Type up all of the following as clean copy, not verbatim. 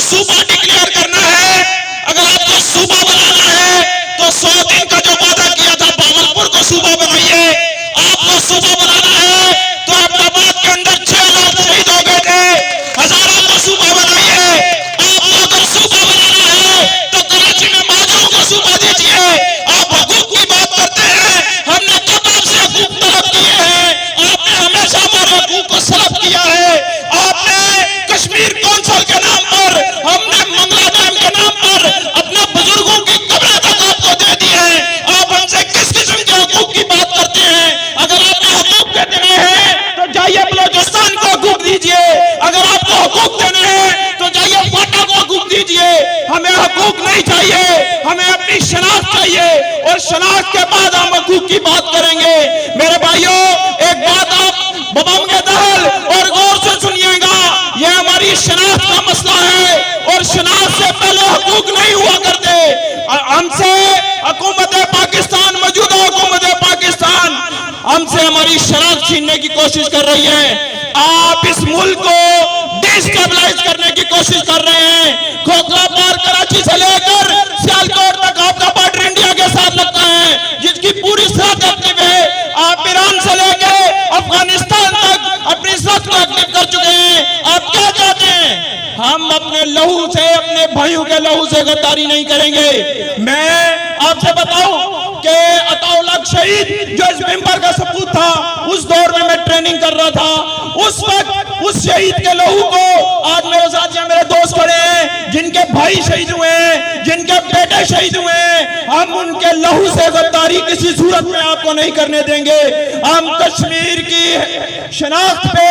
सूबा डिक्लेयर करना है, अगर आपको सूबा बनाना है तो 100 दिन का जो वादा किया था भागलपुर को सूबा बनाइए। आपको सूबा बनाना है तो अहमदाबाद के अंदर 6 लाख शहीद हो गए थे, हजारों को सूबा बनाइए। आपको अगर सूबा बनाना है तो कराची में माजरों को सूबा दीजिए। आप हकूक की बात करते हैं, हमने कब आपसे हकूक तलब किए हैं? आपने हमेशा हमारे हकूक को सलब किया है। आपने कश्मीर कौंसिल के नाम पर, हमने मंगला डैम के नाम पर अपने बुजुर्गों की कब्रें तक आपको दे दी है। आप हमसे किस किस्म के हकूक की बात करते हैं? अगर आपने हकूक देने हैं तो जाइए बलोचिस्तान को हकूक दीजिए। अगर आपको हकूक देने हैं तो जाइए फाटा को हकूक दीजिए। हमें हकूक नहीं चाहिए, हमें अपनी शनाख्त चाहिए और शनाख्त के बाद हम हकूक की बात करेंगे। मेरे भाइयों, एक बात आप बम के दहल और गौर से सुनिएगा, यह हमारी शनाख्त का मसला है और शनाख्त से पहले हकूक नहीं हुआ करते। हमसे हुकूमत पाकिस्तान, मौजूदा हुकूमत पाकिस्तान हमसे हमारी शनाख्त छीनने की कोशिश कर रही है। आप इस मुल्क को डिस्टेबलाइज करने की कोशिश कर रहे हैं। खोखला पार कराची से लेकर सियालकोट तक आपका बॉर्डर इंडिया के साथ लगता है, जिसकी पूरी सरहद एक्टिव है। आप ईरान से लेकर अफगानिस्तान तक अपनी सरहद को एक्टिव कर चुके हैं। आप क्या चाहते हैं? हम अपने लहू से, अपने भाइयों के लहू से गद्दारी नहीं करेंगे। मैं आपसे बताऊं कि अताउल्लाह शहीद जो इस मेंबर का सपूत था, उस दौर में मैं ट्रेनिंग कर रहा था। उस वक्त उस शहीद के लहू को आज मेरे साथ यहाँ मेरे दोस्त खड़े हैं, जिनके भाई शहीद हुए हैं, जिनके बेटे शहीद हुए हैं। हम उनके लहू से गद्दारी किसी सूरत में आपको नहीं करने देंगे। हम कश्मीर की शनाख्त पे,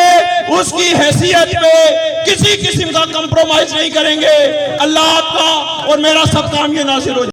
उसकी हैसियत पे किसी किस्म का कंप्रोमाइज नहीं करेंगे। अल्लाह आपका और मेरा सब काम ये नासिर हो जाए।